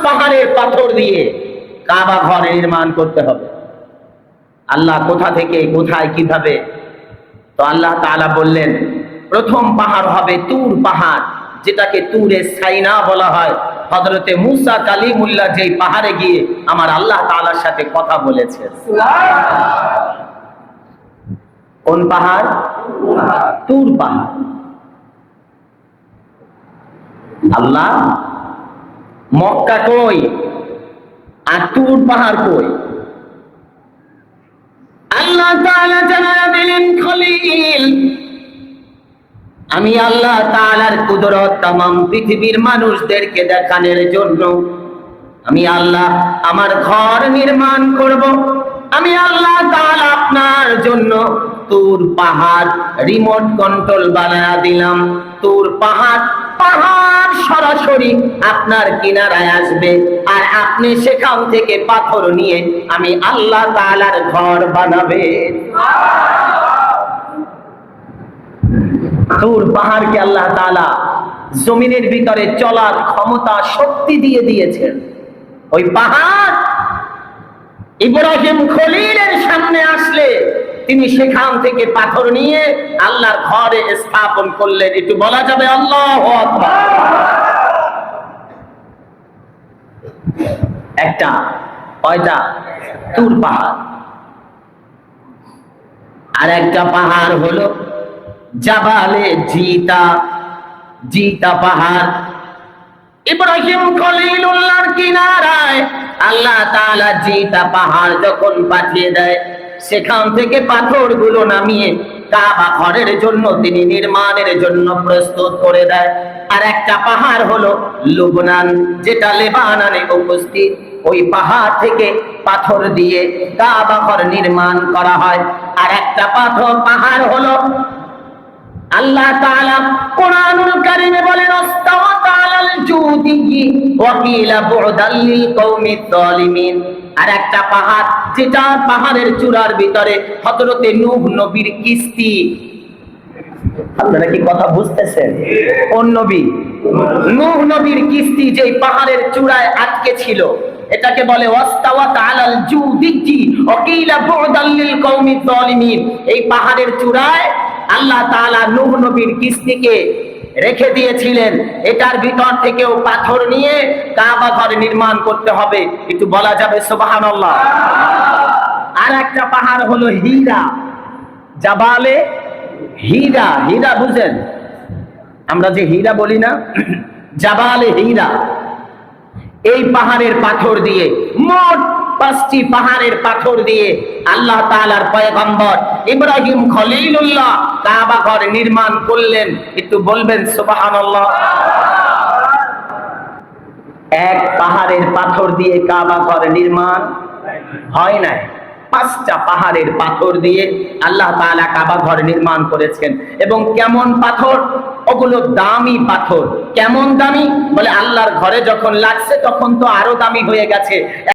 পাহাড়ের পাথর দিয়ে কাবা ঘর নির্মাণ করতে হবে। আল্লাহ কোথা থেকে কোথায় কিভাবে? তো আল্লাহ তাআলা বললেন প্রথম পাহাড় হবে তুর পাহাড়, যেটাকে তুরে সাইনা বলা হয়। হযরতে মুসা কালিমুল্লাহ যেই পাহাড়ে গিয়ে আমার আল্লাহ তাআলার সাথে কথা বলেছেন। কোন পাহাড়? তুর পাহাড়। আল্লাহ মক্কা কই আর তুর পাহাড় কই? আল্লাহ তাআলা জানায়া দিলেন খলিল, আমি আল্লাহ তাআলার কুদরত তামাম পৃথিবীর মানুষদেরকে দেখানোর জন্য আমি আল্লাহ আমার ঘর নির্মাণ করব। আমি আল্লাহ তাআলা আপনার জন্য তুর পাহাড় রিমোট কন্ট্রোল বানায়া দিলাম। তুর পাহাড় সরাসরি আপনার কিনারায় আসবে, আর আপনি সেখান থেকে পাথর নিয়ে আমি আল্লাহ তাআলার ঘর বানাবেন। তুর পাহাড়কে আল্লাহ তাআলা জমিনের ভিতরে চলার ক্ষমতা শক্তি দিয়ে দিয়েছেন। ওই পাহাড় ইব্রাহিম খলিলের সামনে আসলে তিনি সেখান থেকে পাথর নিয়ে আল্লাহর ঘরে স্থাপন করলেন। একটু বলা যাবে আল্লাহু আকবার। একটা কয়টা? তুর পাহাড়। আর একটা পাহাড় হলো জাবালে জিতা, জিতা পাহাড়। ইব্রাহিম খলিলুল্লাহর কিনারায় আল্লাহ তাআলা জিতা পাহাড় যখন পাঠিয়ে দেয়, সেখান থেকে পাথরগুলো নামিয়ে কাবা ঘরের জন্য তিনি নির্মাণের জন্য প্রস্তুত করে দেয়। আর একটা পাহাড় হলো লুবনান, যেটা লেবাননে উপস্থিত। ওই পাহাড় থেকে পাথর দিয়ে কাবা ঘর নির্মাণ করা হয়। আর একটা পাহাড় হলো আল্লাহ তাআলা কোরআনুল কারীমে বলেন আস্তাওয়াত আলাল জুদি ওয়া কিলা বু'দাল লিল কওমিজ যালিমিন। আর একটা পাহাড়, যেটা পাহাড়ের চূড়ার ভিতরে হযরতে নূহ নবীর কিস্তি। আপনারা কি কথা বুঝতেছেন? কোন নবী? নূহ নবীর কিস্তি যেই পাহাড়ের চূড়ায় আটকে ছিল, এটাকে বলে ওয়াস্তাওয়াত আলাল জুদি ওয়া কিলা বু'দাল লিল কওমিজ যালিমিন। এই পাহাড়ের চূড়ায় আল্লাহ তাআলা নূহ নবীর কিস্তিকে রেখে দিয়েছিলেন। এটার ভিতর থেকেও পাথর নিয়ে কাবা ঘর নির্মাণ করতে হবে। একটু বলা যাবে সুবহানাল্লাহ। আর একটা পাহাড় হলো হীরা, জাবালে হীরা। হীরা বুঝেন? আমরা যে হীরা বলি না, জাবালে হীরা। এই পাহাড়ের পাথর দিয়ে, মোট 5টি পাহাড়ের পাথর দিয়ে আল্লাহ তাআলার পয়গম্বর ইব্রাহিম খলিলুল্লাহ কাবা ঘর নির্মাণ করলেন। একটু বলবেন সুবহানাল্লাহ। এক পাহাড়ের পাথর দিয়ে কাবা ঘর নির্মাণ হয় নাই, 5টা পাহাড়ের পাথর দিয়ে আল্লাহ তাআলা কাবা ঘর নির্মাণ করেছেন। এবং কেমন পাথর? ওগুলো দামি পাথর। কেমন দামি? বলে আল্লাহর ঘরে যখন লাগছে তখন তো আরো দামি হয়ে গেছে।